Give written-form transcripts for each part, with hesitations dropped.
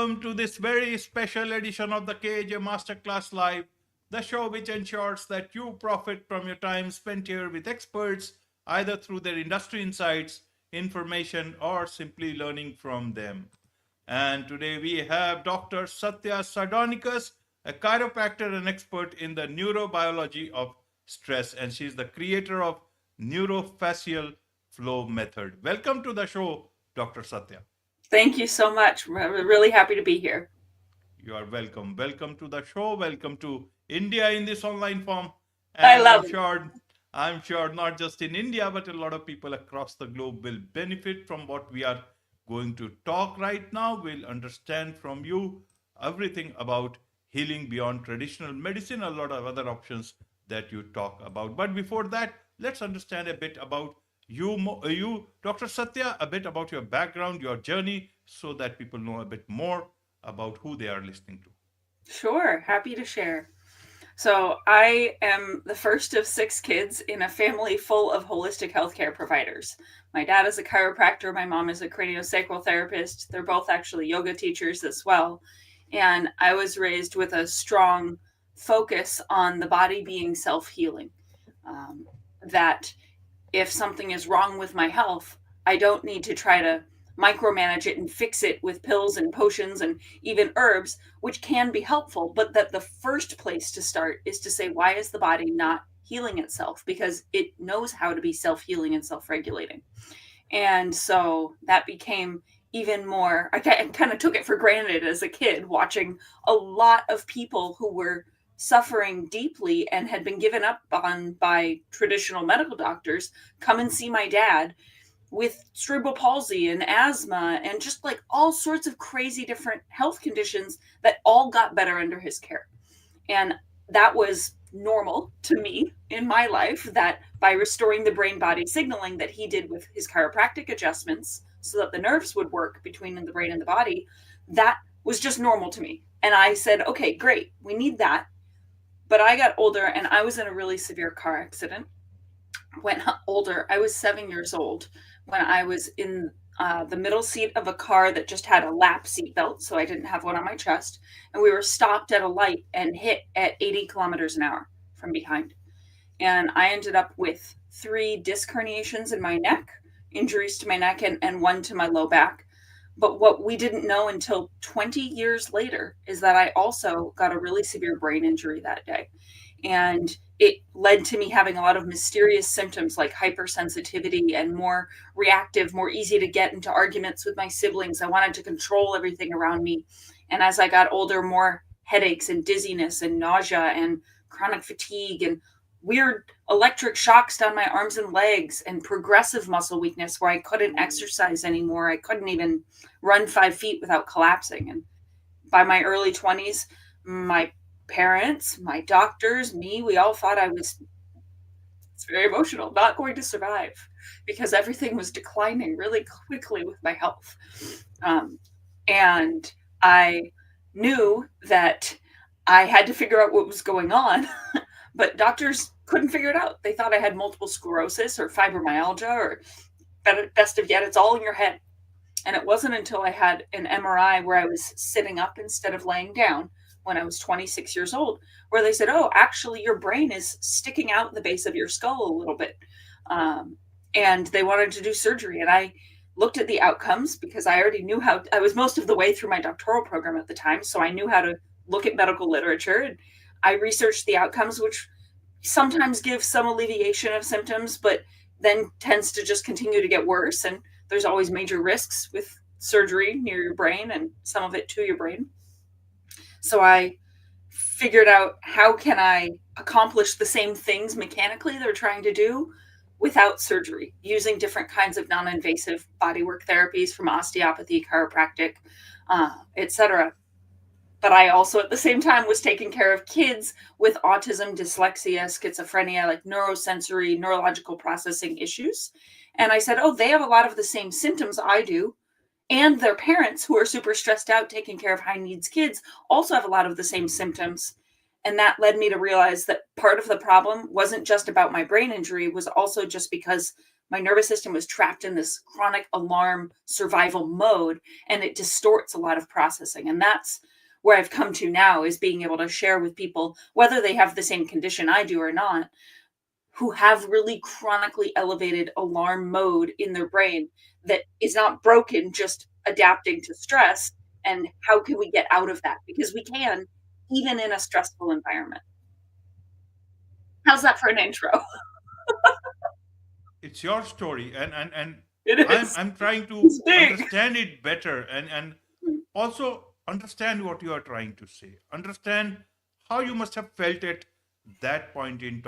welcome to this very special edition of the KJ Masterclass Live, the show which ensures that you profit from your time spent here with experts, either through their industry insights, information, or simply learning from them. And today we have Dr. Satya Sardonicus, a chiropractor and expert in the neurobiology of stress, and she's the creator of NeuroFascial Flow Method. Welcome to the show, Dr. Satya. Thank you so much. We're really happy to be here. You are welcome. Welcome to the show. Welcome to India in this online form. I And love it. I'm sure not just in India, but a lot of people across the globe will benefit from what we are going to talk right now. We'll understand from you everything about healing beyond traditional medicine, a lot of other options that you talk about. But before that, let's understand a bit about you, Dr. Satya, a bit about your background, your journey, so that people know a bit more about who they are listening to. Sure, happy to share. So, I am the first of 6 kids in a family full of holistic healthcare providers. My dad is a chiropractor, my mom is a craniosacral therapist. They're both actually yoga teachers as well. And I was raised with a strong focus on the body being self-healing. That if something is wrong with my health, I don't need to try to micromanage it and fix it with pills and potions and even herbs, which can be helpful. But that the first place to start is to say, why is the body not healing itself? Because it knows how to be self-healing and self-regulating. And so that became even more, I kind of took it for granted as a kid, watching a lot of people who were suffering deeply and had been given up on by traditional medical doctors come and see my dad with cerebral palsy and asthma and just like all sorts of crazy different health conditions that all got better under his care. And that was normal to me in my life, that by restoring the brain body signaling that he did with his chiropractic adjustments so that the nerves would work between the brain and the body, that was just normal to me. And I said, okay, great, we need that. But I got older and I was in a really severe car accident. When older, I was 7 years old when I was in the middle seat of a car that just had a lap seat belt, so I didn't have one on my chest. And we were stopped at a light and hit at 80 kilometers an hour from behind. And I ended up with 3 disc herniations in my neck, injuries to my neck, and one to my low back. But what we didn't know until 20 years later is that I also got a really severe brain injury that day. And it led to me having a lot of mysterious symptoms like hypersensitivity and more reactive, more easy to get into arguments with my siblings. I wanted to control everything around me. And as I got older, more headaches and dizziness and nausea and chronic fatigue and weird electric shocks down my arms and legs and progressive muscle weakness where I couldn't exercise anymore. I couldn't even run 5 feet without collapsing. And by my early 20s, my parents, my doctors, me, we all thought it's very emotional, not going to survive because everything was declining really quickly with my health. And I knew that I had to figure out what was going on, but doctors couldn't figure it out. They thought I had multiple sclerosis or fibromyalgia, or best of yet, it's all in your head. And it wasn't until I had an MRI where I was sitting up instead of laying down when I was 26 years old, where they said, oh, actually your brain is sticking out the base of your skull a little bit. And they wanted to do surgery. And I looked at the outcomes because I already knew I was most of the way through my doctoral program at the time. So I knew how to look at medical literature, and I researched the outcomes, which sometimes give some alleviation of symptoms, but then tends to just continue to get worse. And there's always major risks with surgery near your brain and some of it to your brain. So I figured out, how can I accomplish the same things mechanically they're trying to do without surgery, using different kinds of non-invasive bodywork therapies from osteopathy, chiropractic, etc. But I also at the same time was taking care of kids with autism, dyslexia, schizophrenia, like neurosensory, neurological processing issues. And I said, oh, they have a lot of the same symptoms I do. And their parents, who are super stressed out taking care of high needs kids, also have a lot of the same symptoms. And that led me to realize that part of the problem wasn't just about my brain injury, was also just because my nervous system was trapped in this chronic alarm survival mode, and it distorts a lot of processing. And that's where I've come to now, is being able to share with people, whether they have the same condition I do or not, who have really chronically elevated alarm mode in their brain that is not broken, just adapting to stress. And how can we get out of that? Because we can, even in a stressful environment. How's that for an intro? It's your story, and It is. I'm trying to It's big. understand it better, and also understand what you are trying to say, understand how you must have felt at that point in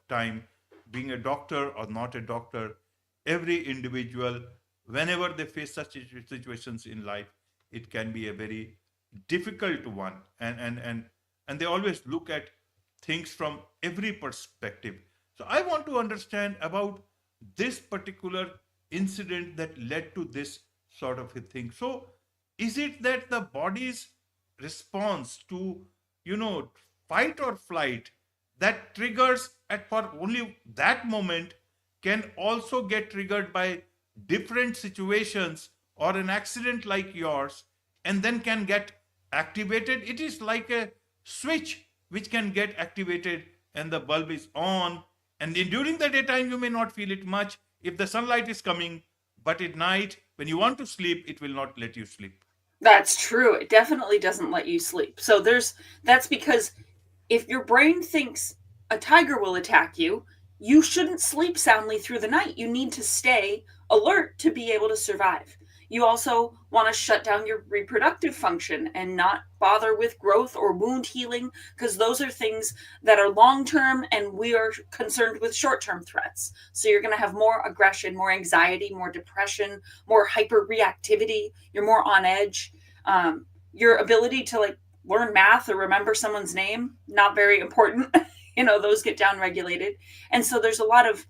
time, being a doctor or not a doctor. Every individual, whenever they face such situations in life, it can be a very difficult one, and they always look at things from every perspective. So I want to understand about this particular incident that led to this sort of a thing. So is it that the body's response to, you know, fight or flight, that triggers at for only that moment, can also get triggered by different situations or an accident like yours, and then can get activated? It is like a switch which can get activated and the bulb is on, and during the daytime you may not feel it much if the sunlight is coming, but at night when you want to sleep, it will not let you sleep. That's true. It definitely doesn't let you sleep. So that's because if your brain thinks a tiger will attack you, you shouldn't sleep soundly through the night. You need to stay alert to be able to survive. You also want to shut down your reproductive function and not bother with growth or wound healing, because those are things that are long term, and we are concerned with short term threats. So you're going to have more aggression, more anxiety, more depression, more hyper reactivity. You're more on edge. Your ability to like learn math or remember someone's name, not very important. Those get down regulated. And so there's a lot of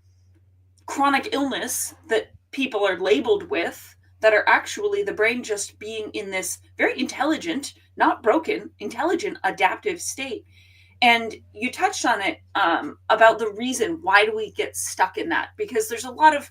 chronic illness that people are labeled with that are actually the brain just being in this very intelligent, not broken, intelligent, adaptive state. And you touched on it, about the reason why do we get stuck in that? Because there's a lot of,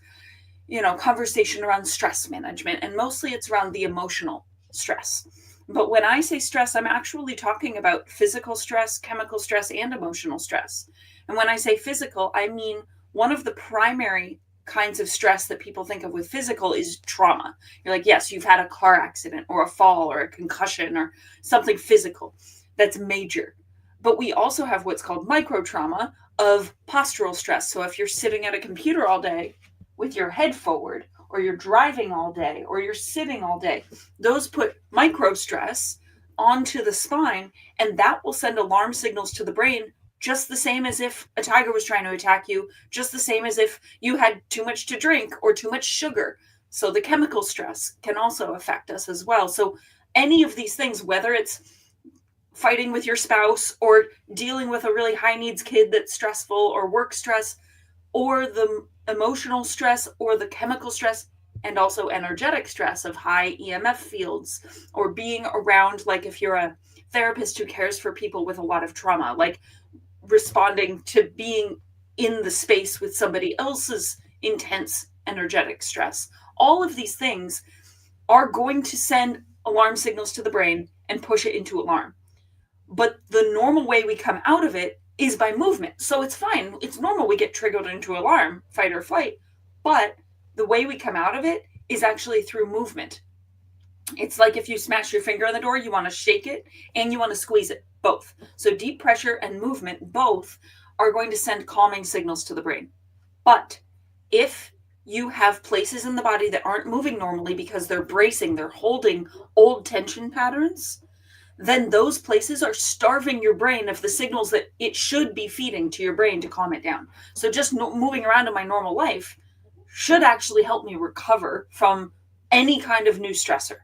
conversation around stress management, and mostly it's around the emotional stress. But when I say stress, I'm actually talking about physical stress, chemical stress, and emotional stress. And when I say physical, I mean one of the primary kinds of stress that people think of with physical is trauma. You're like, yes, you've had a car accident or a fall or a concussion or something physical that's major. But we also have what's called micro trauma of postural stress. So if you're sitting at a computer all day with your head forward, or you're driving all day, or you're sitting all day, those put micro stress onto the spine, and that will send alarm signals to the brain, just the same as if a tiger was trying to attack you, just the same as if you had too much to drink or too much sugar. So the chemical stress can also affect us as well. So any of these things, whether it's fighting with your spouse or dealing with a really high needs kid that's stressful, or work stress, or the emotional stress, or the chemical stress, and also energetic stress of high EMF fields, or being around, like if you're a therapist who cares for people with a lot of trauma, like responding to being in the space with somebody else's intense energetic stress. All of these things are going to send alarm signals to the brain and push it into alarm. But the normal way we come out of it is by movement. So it's fine. It's normal we get triggered into alarm, fight or flight. But the way we come out of it is actually through movement. It's like if you smash your finger on the door, you want to shake it and you want to squeeze it, both. So deep pressure and movement, both are going to send calming signals to the brain. But if you have places in the body that aren't moving normally because they're bracing, they're holding old tension patterns, then those places are starving your brain of the signals that it should be feeding to your brain to calm it down. So just moving around in my normal life should actually help me recover from any kind of new stressor.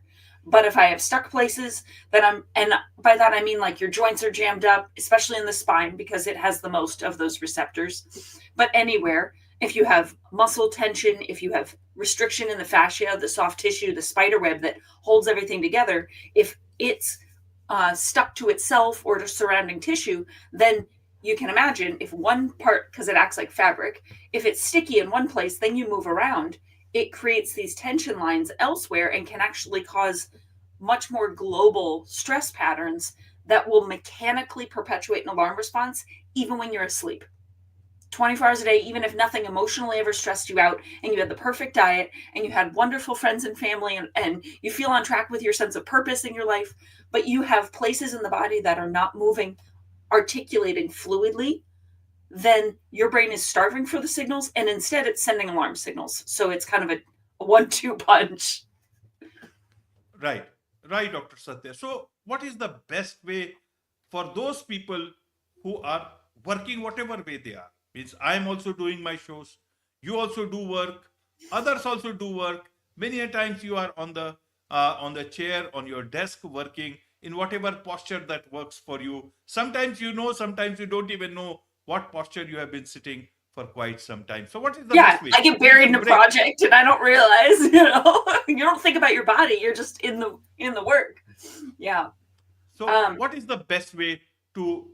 But if I have stuck places, and by that I mean like your joints are jammed up, especially in the spine because it has the most of those receptors, but anywhere, if you have muscle tension, if you have restriction in the fascia, the soft tissue, the spider web that holds everything together, if it's stuck to itself or to surrounding tissue, then you can imagine if one part, because it acts like fabric, if it's sticky in one place, then you move around, it creates these tension lines elsewhere and can actually cause much more global stress patterns that will mechanically perpetuate an alarm response even when you're asleep. 24 hours a day, even if nothing emotionally ever stressed you out, and you had the perfect diet, and you had wonderful friends and family, and you feel on track with your sense of purpose in your life, but you have places in the body that are not moving, articulating fluidly, then your brain is starving for the signals, and instead it's sending alarm signals. So it's kind of a 1-2 punch. Right, right, Dr. Satya. So, what is the best way for those people who are working whatever way they are? Means I am also doing my shows, you also do work, others also do work. Many a times you are on the chair, on your desk, working in whatever posture that works for you. Sometimes you know, sometimes you don't even know what posture you have been sitting for quite some time. So, what is the Yeah, best way? I get Give buried in some a break. project and I don't realize, you don't think about your body, you're just in the work. Yeah. So, what is the best way to?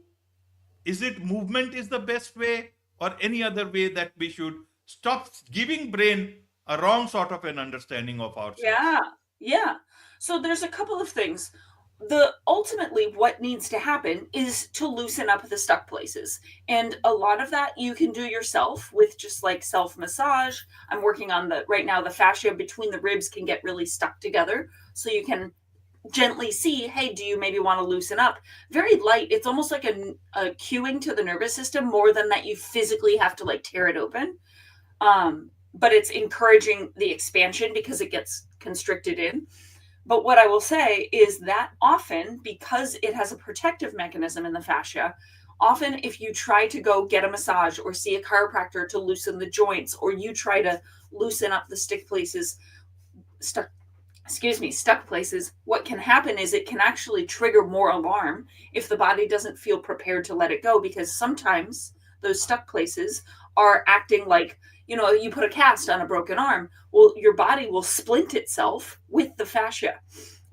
Is it movement is the best way, or any other way that we should stop giving brain a wrong sort of an understanding of ourselves? Yeah. Yeah. So there's a couple of things. The ultimately what needs to happen is to loosen up the stuck places. And a lot of that you can do yourself with just like self massage. I'm working on the right now the fascia between the ribs can get really stuck together. So you can gently see, hey, do you maybe want to loosen up? Very light. It's almost like a cueing to the nervous system more than that you physically have to like tear it open. But it's encouraging the expansion because it gets constricted in. But what I will say is that often, because it has a protective mechanism in the fascia, often if you try to go get a massage or see a chiropractor to loosen the joints, or you try to loosen up the stick places, stuck stuck places, what can happen is it can actually trigger more alarm if the body doesn't feel prepared to let it go, because sometimes those stuck places are acting like, you put a cast on a broken arm. Well, your body will splint itself with the fascia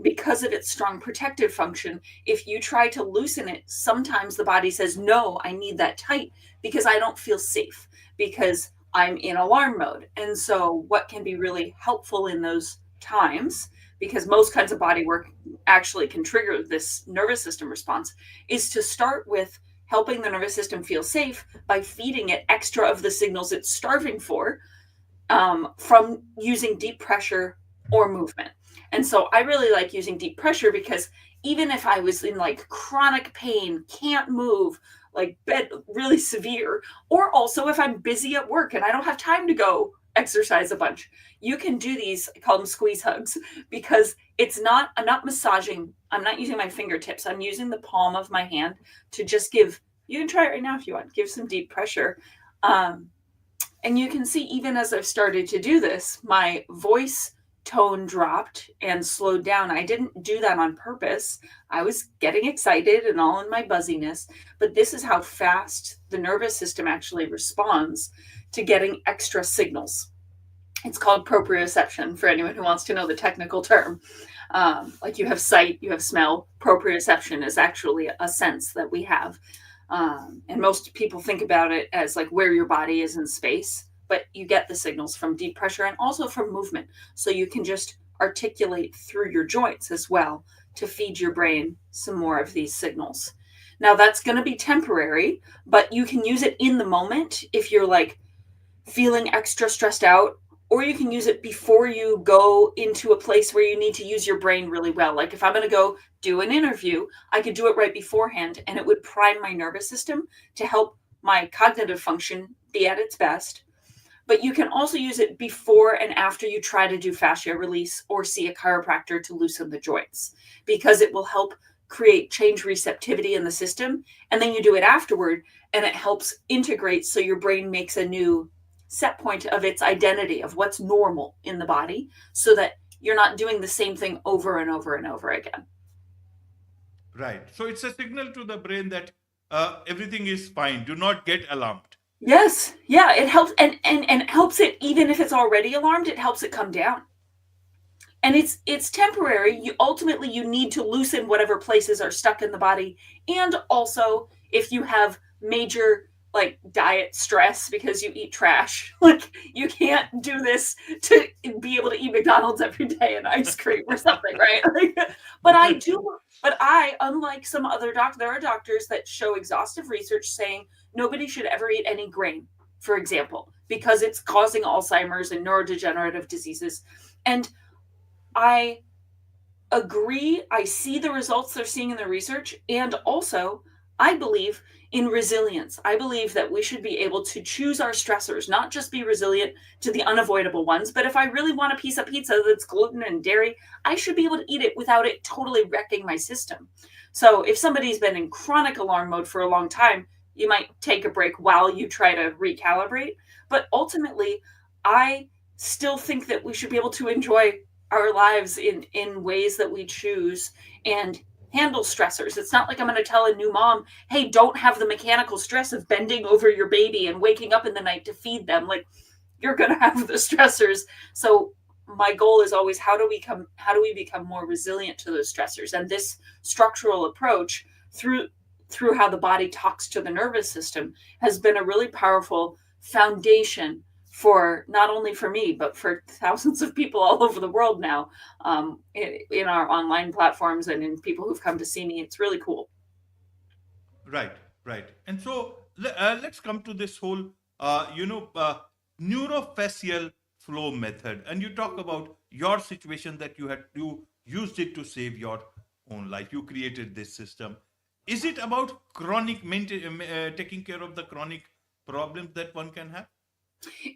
because of its strong protective function. If you try to loosen it, sometimes the body says, no, I need that tight because I don't feel safe, because I'm in alarm mode. And so what can be really helpful in those times, because most kinds of body work actually can trigger this nervous system response, is to start with helping the nervous system feel safe by feeding it extra of the signals it's starving for, from using deep pressure or movement. And so I really like using deep pressure because even if I was in like chronic pain, can't move, like bed really severe, or also if I'm busy at work and I don't have time to go exercise a bunch, you can do these, I call them squeeze hugs, because I'm not massaging, I'm not using my fingertips, I'm using the palm of my hand to just give, you can try it right now if you want, give some deep pressure. And you can see, even as I've started to do this, my voice tone dropped and slowed down. I didn't do that on purpose. I was getting excited and all in my buzziness, but this is how fast the nervous system actually responds to getting extra signals. It's called proprioception for anyone who wants to know the technical term. Like you have sight, you have smell. Proprioception is actually a sense that we have. And most people think about it as like where your body is in space, but you get the signals from deep pressure and also from movement. So you can just articulate through your joints as well to feed your brain some more of these signals. Now that's going to be temporary, but you can use it in the moment if you're like feeling extra stressed out, or you can use it before you go into a place where you need to use your brain really well. Like if I'm going to go do an interview, I could do it right beforehand, and it would prime my nervous system to help my cognitive function be at its best. But you can also use it before and after you try to do fascia release or see a chiropractor to loosen the joints, because it will help create change receptivity in the system. And then you do it afterward, and it helps integrate so your brain makes a new set point of its identity of what's normal in the body, so that you're not doing the same thing over and over and over again. Right. So it's a signal to the brain that everything is fine. Do not get alarmed. Yes. Yeah. It helps, and helps it, even if it's already alarmed, it helps it come down. And it's temporary. You need to loosen whatever places are stuck in the body. And also, if you have major like diet stress because you eat trash. Like you can't do this to be able to eat McDonald's every day and ice cream or something, right? Like, but I do. But I, unlike some other doctors, there are doctors that show exhaustive research saying nobody should ever eat any grain, for example, because it's causing Alzheimer's and neurodegenerative diseases. And I agree. I see the results they're seeing in the research. And also, I believe in resilience. I believe that we should be able to choose our stressors, not just be resilient to the unavoidable ones. But if I really want a piece of pizza that's gluten and dairy, I should be able to eat it without it totally wrecking my system. So if somebody's been in chronic alarm mode for a long time, you might take a break while you try to recalibrate. But ultimately, I still think that we should be able to enjoy our lives in ways that we choose and handle stressors. It's not like I'm going to tell a new mom, hey, don't have the mechanical stress of bending over your baby and waking up in the night to feed them. Like, you're going to have the stressors. So my goal is always how do we become more resilient to those stressors? And this structural approach through how the body talks to the nervous system has been a really powerful foundation for not only for me, but for thousands of people all over the world now, in our online platforms and in people who've come to see me. It's really cool. Right, right. And so let's come to this whole, neurofacial flow method. And you talk about your situation that you used it to save your own life. You created this system. Is it about taking care of the chronic problems that one can have?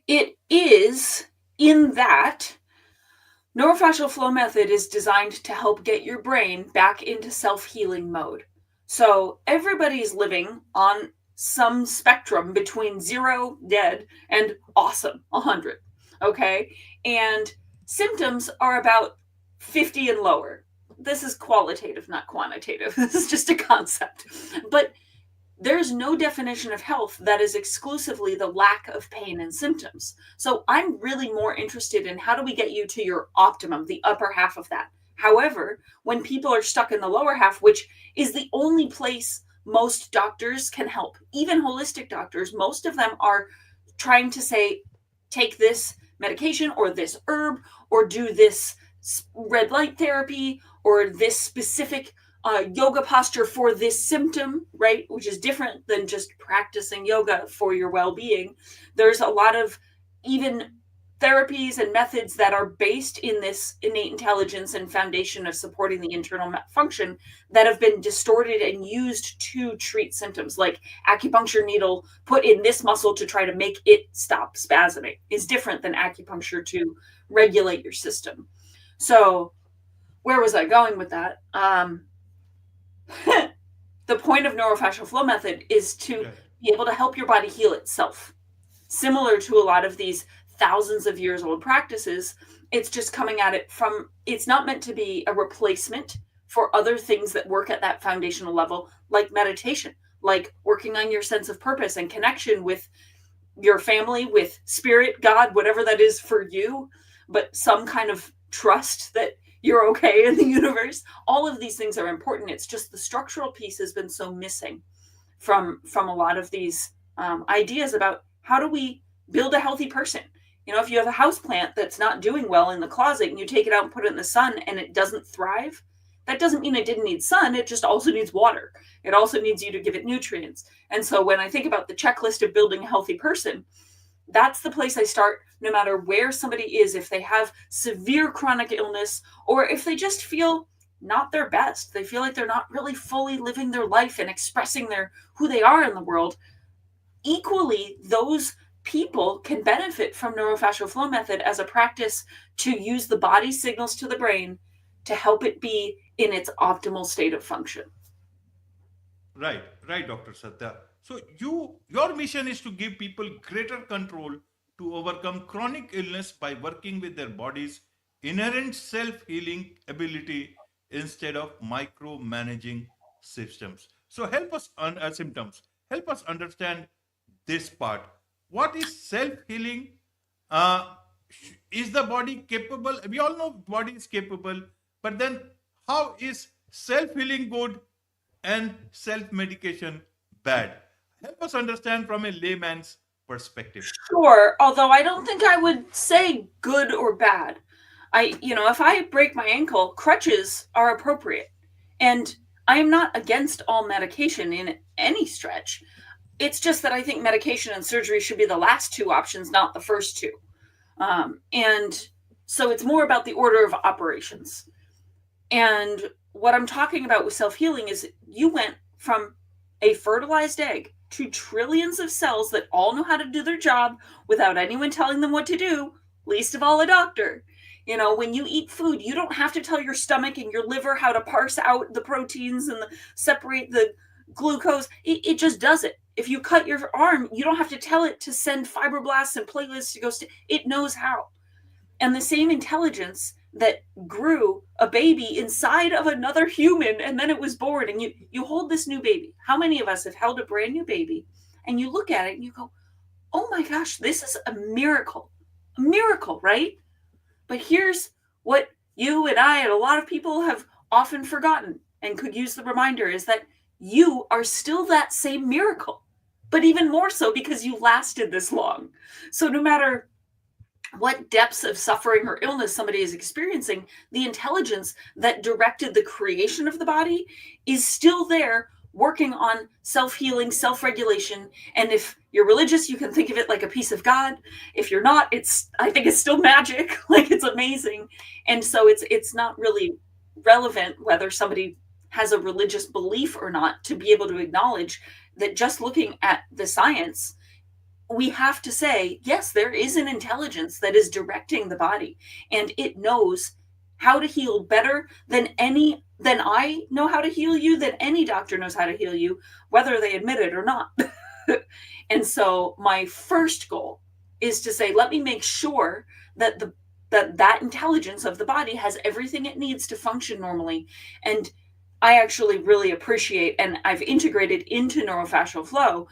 It is, in that NeuroFascial Flow Method is designed to help get your brain back into self-healing mode. So everybody's living on some spectrum between 0, dead, and awesome, 100. Okay? And symptoms are about 50 and lower. This is qualitative, not quantitative. This is just a concept. But there's no definition of health that is exclusively the lack of pain and symptoms. So I'm really more interested in how do we get you to your optimum, the upper half of that. However, when people are stuck in the lower half, which is the only place most doctors can help, even holistic doctors, most of them are trying to say, take this medication or this herb or do this red light therapy or this specific yoga posture for this symptom, right? Which is different than just practicing yoga for your well-being. There's a lot of even therapies and methods that are based in this innate intelligence and foundation of supporting the internal function that have been distorted and used to treat symptoms, like acupuncture needle put in this muscle to try to make it stop spasming is different than acupuncture to regulate your system. So where was I going with that? The point of NeuroFascial Flow Method is to be able to help your body heal itself. Similar to a lot of these thousands of years old practices, it's just coming at it from, it's not meant to be a replacement for other things that work at that foundational level, like meditation, like working on your sense of purpose and connection with your family, with spirit, God, whatever that is for you, but some kind of trust that you're okay in the universe. All of these things are important. It's just the structural piece has been so missing from a lot of these ideas about how do we build a healthy person. You know, if you have a house plant that's not doing well in the closet and you take it out and put it in the sun and it doesn't thrive, that doesn't mean it didn't need sun. It just also needs water. It also needs you to give it nutrients. And so when I think about the checklist of building a healthy person, that's the place I start, no matter where somebody is, if they have severe chronic illness or if they just feel not their best, they feel like they're not really fully living their life and expressing who they are in the world. Equally, those people can benefit from NeuroFascial Flow Method as a practice to use the body signals to the brain to help it be in its optimal state of function. Right, right, Dr. Satya. So your mission is to give people greater control to overcome chronic illness by working with their body's inherent self-healing ability instead of micromanaging systems. So help us symptoms. Help us understand this part. What is self-healing? Uh, is the body capable? We all know body is capable, but then how is self-healing good and self-medication bad? Help us understand from a layman's perspective. Sure, although I don't think I would say good or bad. If I break my ankle, crutches are appropriate. And I am not against all medication in any stretch. It's just that I think medication and surgery should be the last two options, not the first two. And so it's more about the order of operations. And what I'm talking about with self healing is you went from a fertilized egg to trillions of cells that all know how to do their job without anyone telling them what to do, least of all a doctor. When you eat food, you don't have to tell your stomach and your liver how to parse out the proteins and separate the glucose. It just does it. If you cut your arm, you don't have to tell it to send fibroblasts and platelets to go. It knows how. And the same intelligence that grew a baby inside of another human and then it was born, and you hold this new baby. How many of us have held a brand new baby and you look at it and you go, oh my gosh, this is a miracle. A miracle, right? But here's what you and I and a lot of people have often forgotten and could use the reminder is that you are still that same miracle, but even more so because you lasted this long. So no matter what depths of suffering or illness somebody is experiencing, the intelligence that directed the creation of the body is still there working on self-healing, self-regulation. And if you're religious, you can think of it like a piece of God. If you're not, I think it's still magic. Like, it's amazing. And so it's not really relevant whether somebody has a religious belief or not to be able to acknowledge that just looking at the science, we have to say, yes, there is an intelligence that is directing the body, and it knows how to heal better than I know how to heal you, than any doctor knows how to heal you, whether they admit it or not. And so my first goal is to say, let me make sure that that intelligence of the body has everything it needs to function normally. And I actually really appreciate, and I've integrated into NeuroFascial Flow,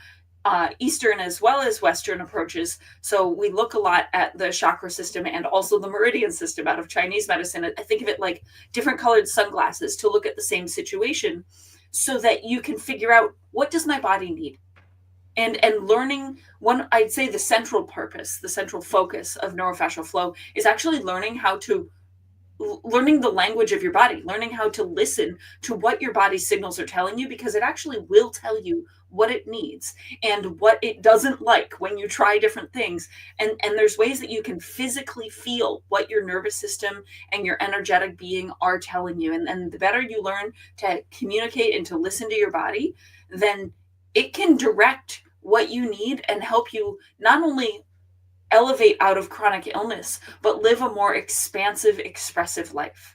Eastern as well as Western approaches. So we look a lot at the chakra system and also the meridian system out of Chinese medicine. I think of it like different colored sunglasses to look at the same situation so that you can figure out, what does my body need? And learning, I'd say the central purpose, the central focus of NeuroFascial Flow is actually learning the language of your body, learning how to listen to what your body signals are telling you, because it actually will tell you what it needs and what it doesn't like when you try different things. And there's ways that you can physically feel what your nervous system and your energetic being are telling you. And the better you learn to communicate and to listen to your body, then it can direct what you need and help you not only elevate out of chronic illness, but live a more expansive, expressive life.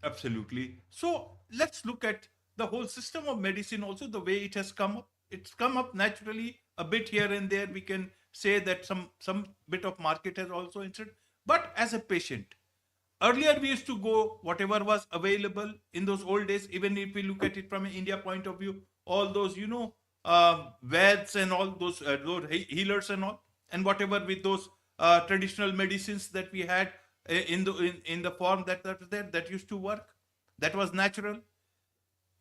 Absolutely. So let's look at the whole system of medicine, also the way it has come up. It's come up naturally a bit here and there. We can say that some bit of market has also entered. But as a patient, earlier we used to go whatever was available in those old days. Even if we look at it from an India point of view, all those Veds and all those healers and all, and whatever with those traditional medicines that we had in the form that was there, that used to work, that was natural.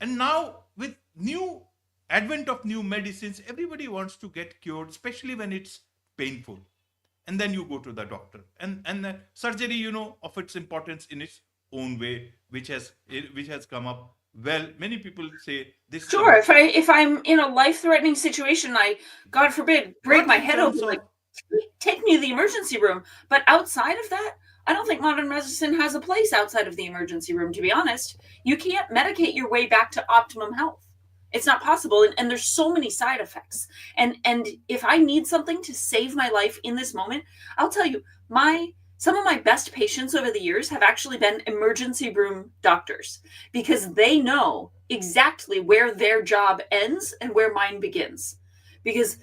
And now with new advent of new medicines, everybody wants to get cured, especially when it's painful. And then you go to the doctor, and the surgery, of its importance in its own way, which has come up. Well, many people say this. Sure, if I'm in a life-threatening situation, I, God forbid, break my head open, like, take me to the emergency room. But outside of that, I don't think modern medicine has a place outside of the emergency room, to be honest. You can't medicate your way back to optimum health. It's not possible. And there's so many side effects. And if I need something to save my life in this moment, I'll tell you, some of my best patients over the years have actually been emergency room doctors, because they know exactly where their job ends and where mine begins. Because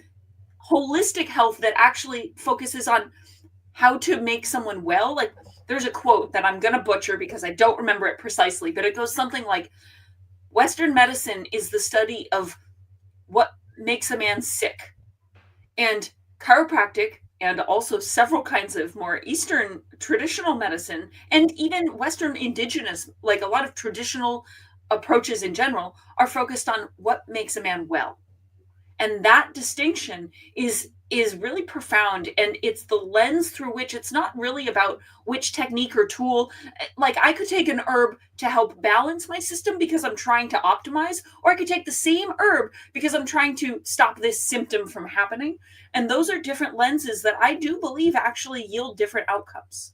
holistic health that actually focuses on how to make someone well, like, there's a quote that I'm going to butcher because I don't remember it precisely, but it goes something like, Western medicine is the study of what makes a man sick. And chiropractic, and also several kinds of more Eastern traditional medicine, and even Western indigenous, like a lot of traditional approaches in general, are focused on what makes a man well. And that distinction is really profound, and it's the lens through which it's not really about which technique or tool. Like, I could take an herb to help balance my system because I'm trying to optimize, or I could take the same herb because I'm trying to stop this symptom from happening. And those are different lenses that I do believe actually yield different outcomes.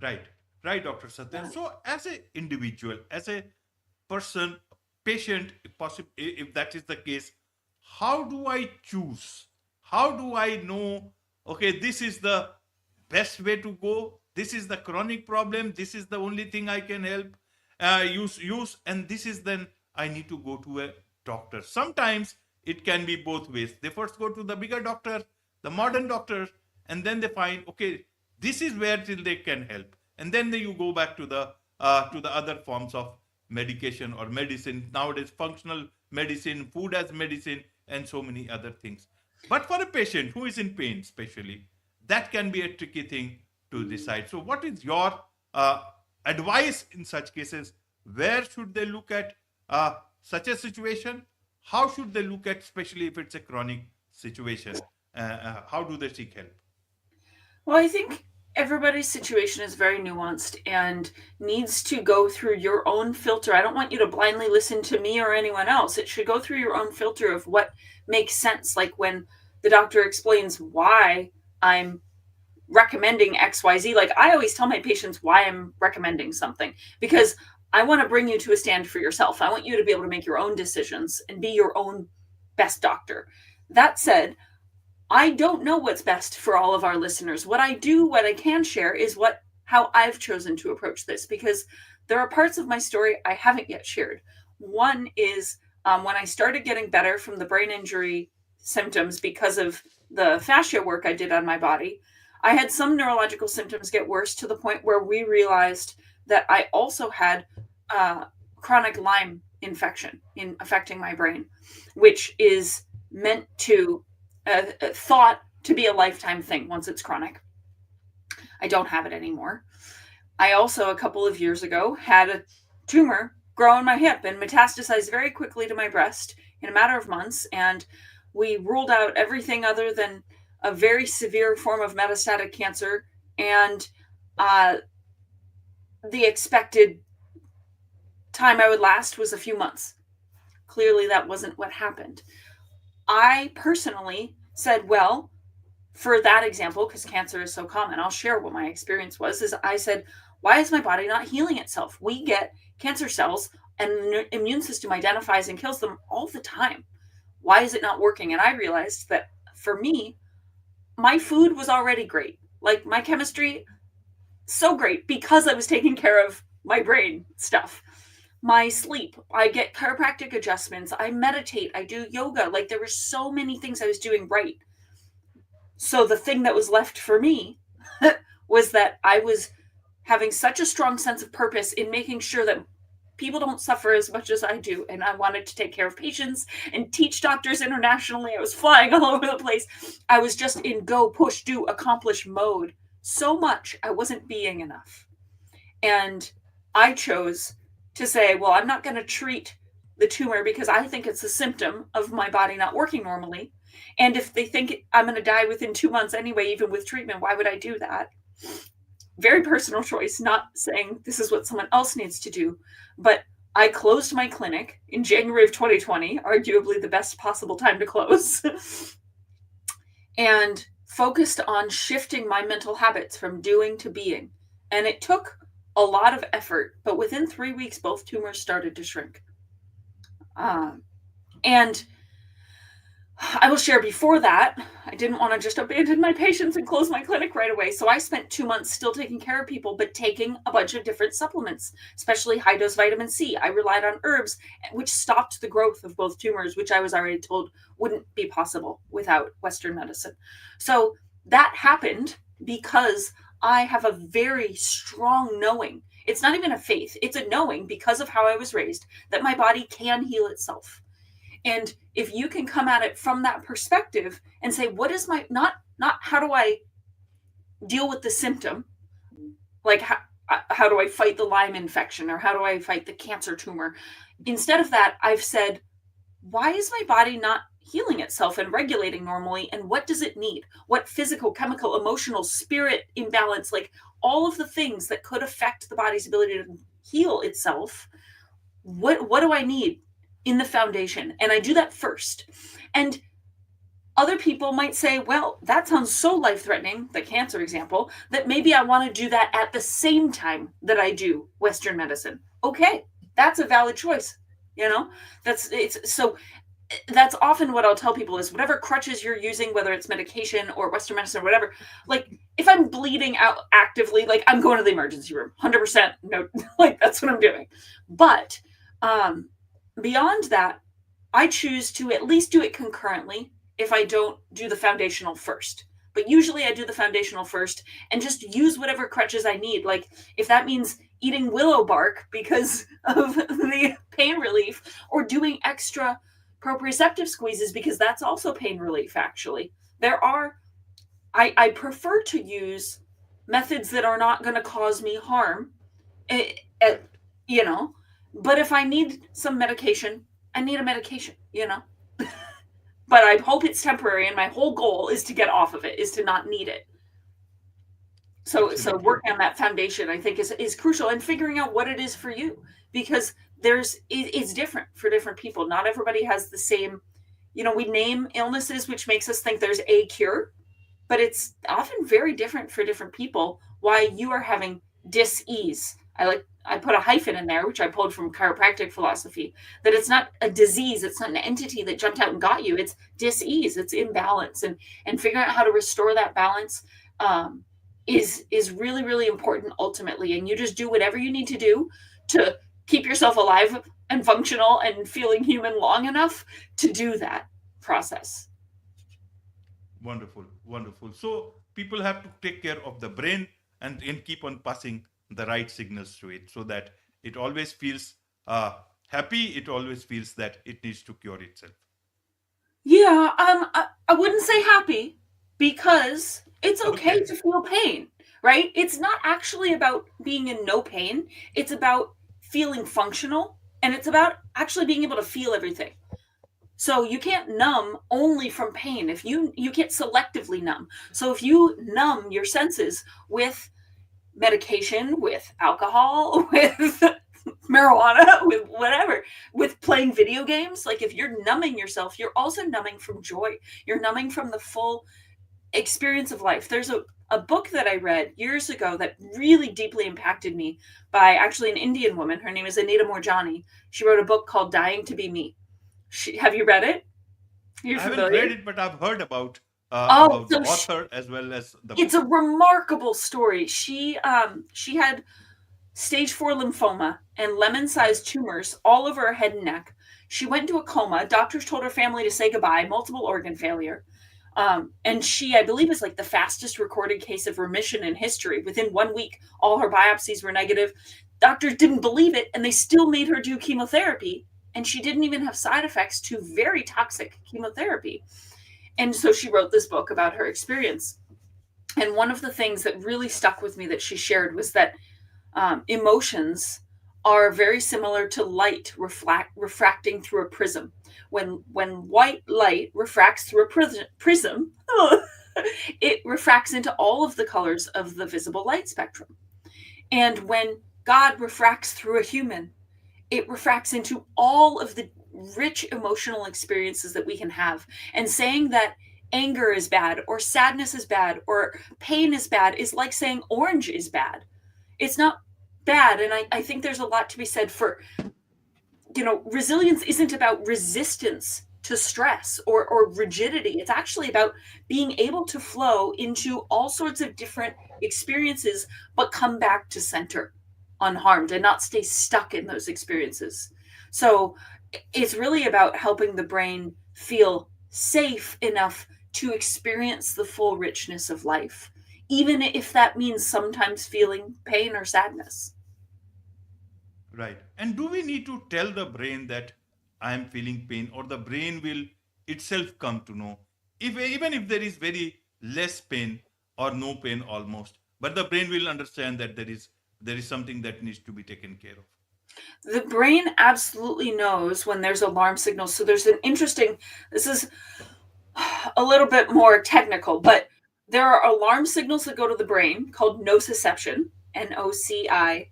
Right, right, Dr. Satya. So, as an individual, as a person, patient, if possible, if that is the case, how do I choose? How do I know, okay, this is the best way to go? This is the chronic problem. This is the only thing I can help use, and this is then I need to go to a doctor. Sometimes it can be both ways. They first go to the bigger doctor, the modern doctor, and then they find, okay, this is where till they can help, and then you go back to the other forms of medication or medicine nowadays, functional medicine, food as medicine, and so many other things. But for a patient who is in pain, especially, that can be a tricky thing to decide. So, what is your uh, advice in such cases? Where should they look at such a situation? How should they look at, especially if it's a chronic situation? How do they seek help? Well, I think everybody's situation is very nuanced and needs to go through your own filter. I don't want you to blindly listen to me or anyone else. It should go through your own filter of what makes sense. Like when the doctor explains why I'm recommending XYZ, like I always tell my patients why I'm recommending something, because I want to bring you to a stand for yourself. I want you to be able to make your own decisions and be your own best doctor. That said, I don't know what's best for all of our listeners. What I can share is how I've chosen to approach this, because there are parts of my story I haven't yet shared. One is when I started getting better from the brain injury symptoms because of the fascia work I did on my body, I had some neurological symptoms get worse to the point where we realized that I also had chronic Lyme infection in affecting my brain, which is meant to thought to be a lifetime thing once it's chronic. I don't have it anymore. I also, a couple of years ago, had a tumor grow in my hip and metastasize very quickly to my breast in a matter of months. And we ruled out everything other than a very severe form of metastatic cancer. And the expected time I would last was a few months. Clearly, that wasn't what happened. I personally said, well, for that example, because cancer is so common, I'll share what my experience was. Is I said, why is my body not healing itself? We get cancer cells and the immune system identifies and kills them all the time. Why is it not working? And I realized that for me, my food was already great. Like my chemistry, so great because I was taking care of my brain stuff. My sleep, I get chiropractic adjustments, I meditate, I do yoga. Like there were so many things I was doing right. So the thing that was left for me was that I was having such a strong sense of purpose in making sure that people don't suffer as much as I do. And I wanted to take care of patients and teach doctors internationally. I was flying all over the place. I was just in go, push, do, accomplish mode so much I wasn't being enough. And I chose to say, well, I'm not going to treat the tumor because I think it's a symptom of my body not working normally. And if they think I'm going to die within 2 months anyway, even with treatment, why would I do that? Very personal choice, not saying this is what someone else needs to do. But I closed my clinic in January of 2020, arguably the best possible time to close, and focused on shifting my mental habits from doing to being. And it took a lot of effort, but within 3 weeks, both tumors started to shrink. And I will share before that, I didn't want to just abandon my patients and close my clinic right away. So I spent 2 months still taking care of people, but taking a bunch of different supplements, especially high dose vitamin C. I relied on herbs, which stopped the growth of both tumors, which I was already told wouldn't be possible without Western medicine. So that happened because I have a very strong knowing. It's not even a faith. It's a knowing because of how I was raised that my body can heal itself. And if you can come at it from that perspective and say, what is my, not how do I deal with the symptom? Like how do I fight the Lyme infection or how do I fight the cancer tumor? Instead of that, I've said, why is my body not healing itself and regulating normally, and what does it need? What physical, chemical, emotional, spirit imbalance, like all of the things that could affect the body's ability to heal itself, what do I need in the foundation? And I do that first. And other people might say, well, that sounds so life-threatening, the cancer example, that maybe I want to do that at the same time that I do Western medicine. Okay, that's a valid choice. That's often what I'll tell people is whatever crutches you're using, whether it's medication or Western medicine or whatever, like if I'm bleeding out actively, like I'm going to the emergency room, 100%, no, like that's what I'm doing. But beyond that, I choose to at least do it concurrently if I don't do the foundational first. But usually I do the foundational first and just use whatever crutches I need. Like if that means eating willow bark because of the pain relief, or doing extra proprioceptive squeezes because that's also pain relief, actually. I prefer to use methods that are not going to cause me harm, you know, but if I need some medication, I need a medication, but I hope it's temporary, and my whole goal is to get off of it, is to not need it. So working on that foundation, I think, is crucial, and figuring out what it is for you, because it's different for different people. Not everybody has the same, we name illnesses, which makes us think there's a cure, but it's often very different for different people why you are having dis-ease. I put a hyphen in there, which I pulled from chiropractic philosophy, that it's not a disease. It's not an entity that jumped out and got you. It's dis-ease. It's imbalance. And figuring out how to restore that balance is really, really important ultimately. And you just do whatever you need to do to keep yourself alive and functional and feeling human long enough to do that process. Wonderful, wonderful. So people have to take care of the brain and keep on passing the right signals to it, so that it always feels happy. It always feels that it needs to cure itself. Yeah, I wouldn't say happy, because it's okay to feel pain, right? It's not actually about being in no pain. It's about feeling functional, and it's about actually being able to feel everything. So you can't numb only from pain. If you can't selectively numb. So if you numb your senses with medication, with alcohol, with marijuana, with whatever, with playing video games, like if you're numbing yourself, you're also numbing from joy. You're numbing from the full experience of life. There's a book that I read years ago that really deeply impacted me, by actually an Indian woman. Her name is Anita Moorjani. She wrote a book called Dying to Be Me. Have you read it? I haven't read it, but I've heard about so the author as well as the It's book. a remarkable story. She had stage 4 lymphoma and lemon-sized tumors all over her head and neck. She went into a coma. Doctors told her family to say goodbye, multiple organ failure. And she, I believe, is like the fastest recorded case of remission in history. Within 1 week, all her biopsies were negative. Doctors didn't believe it, and they still made her do chemotherapy. And she didn't even have side effects to very toxic chemotherapy. And so she wrote this book about her experience. And one of the things that really stuck with me that she shared was that emotions are very similar to light refracting through a prism. When white light refracts through a prism, it refracts into all of the colors of the visible light spectrum. And when God refracts through a human, it refracts into all of the rich emotional experiences that we can have. And saying that anger is bad, or sadness is bad, or pain is bad, is like saying orange is bad. It's not bad. And I think there's a lot to be said for, resilience isn't about resistance to stress or rigidity. It's actually about being able to flow into all sorts of different experiences, but come back to center unharmed and not stay stuck in those experiences. So it's really about helping the brain feel safe enough to experience the full richness of life, even if that means sometimes feeling pain or sadness. Right. And do we need to tell the brain that I am feeling pain, or the brain will itself come to know? Even if there is very less pain or no pain almost, but the brain will understand that there is something that needs to be taken care of. The brain absolutely knows when there's alarm signals. So there's this is a little bit more technical, but there are alarm signals that go to the brain called nociception, Nociception,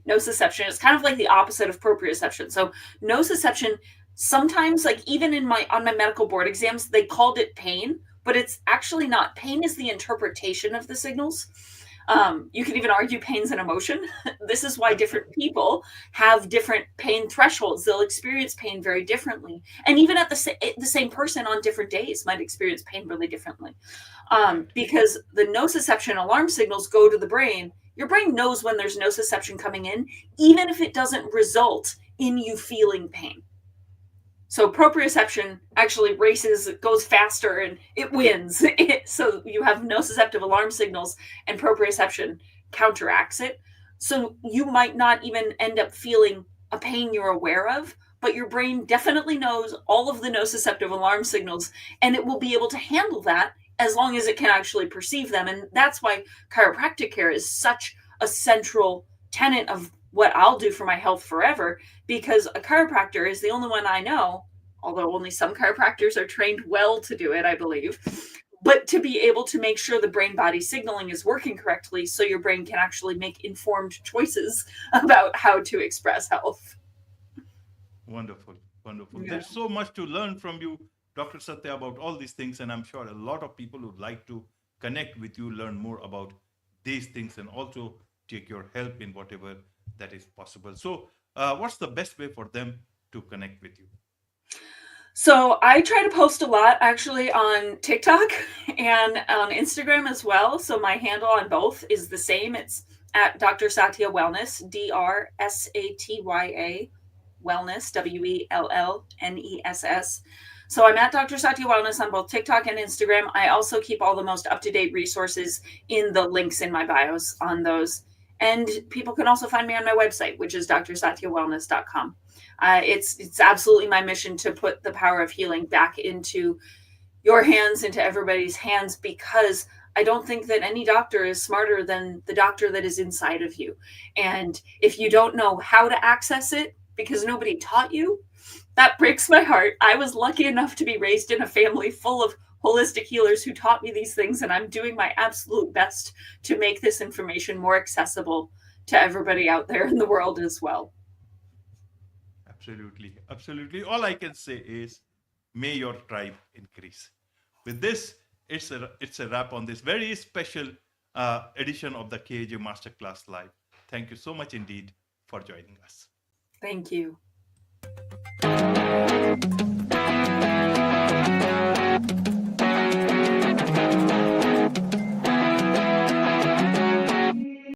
nociception. It's kind of like the opposite of proprioception. So nociception, sometimes, like even on my medical board exams, they called it pain, but it's actually not. Pain is the interpretation of the signals. You can even argue pain's an emotion. This is why different people have different pain thresholds. They'll experience pain very differently. And even at the same person on different days might experience pain really differently. Because the nociception alarm signals go to the brain. Your brain knows when there's nociception coming in, even if it doesn't result in you feeling pain. So proprioception actually goes faster, and it wins. So you have nociceptive alarm signals, and proprioception counteracts it. So you might not even end up feeling a pain you're aware of, but your brain definitely knows all of the nociceptive alarm signals, and it will be able to handle that as long as it can actually perceive them. And that's why chiropractic care is such a central tenet of what I'll do for my health forever, because a chiropractor is the only one I know, although only some chiropractors are trained well to do it, I believe, but to be able to make sure the brain-body signaling is working correctly so your brain can actually make informed choices about how to express health. Wonderful, wonderful. Yeah. There's so much to learn from you, Dr. Satya, about all these things, and I'm sure a lot of people would like to connect with you, learn more about these things, and also take your help in whatever that is possible. So, what's the best way for them to connect with you? So I try to post a lot actually on TikTok and on Instagram as well. So my handle on both is the same. It's at Dr. Satya Wellness, DrSatya Wellness, WELLNESS. So I'm at Dr. Satya Wellness on both TikTok and Instagram. I also keep all the most up-to-date resources in the links in my bios on those. And people can also find me on my website, which is drsatyawellness.com. It's absolutely my mission to put the power of healing back into your hands, into everybody's hands, because I don't think that any doctor is smarter than the doctor that is inside of you. And if you don't know how to access it because nobody taught you, that breaks my heart. I was lucky enough to be raised in a family full of holistic healers who taught me these things, and I'm doing my absolute best to make this information more accessible to everybody out there in the world as well. Absolutely, absolutely. All I can say is, may your tribe increase. With this, it's a wrap on this very special edition of the KAJ Masterclass Live. Thank you so much indeed for joining us. Thank you.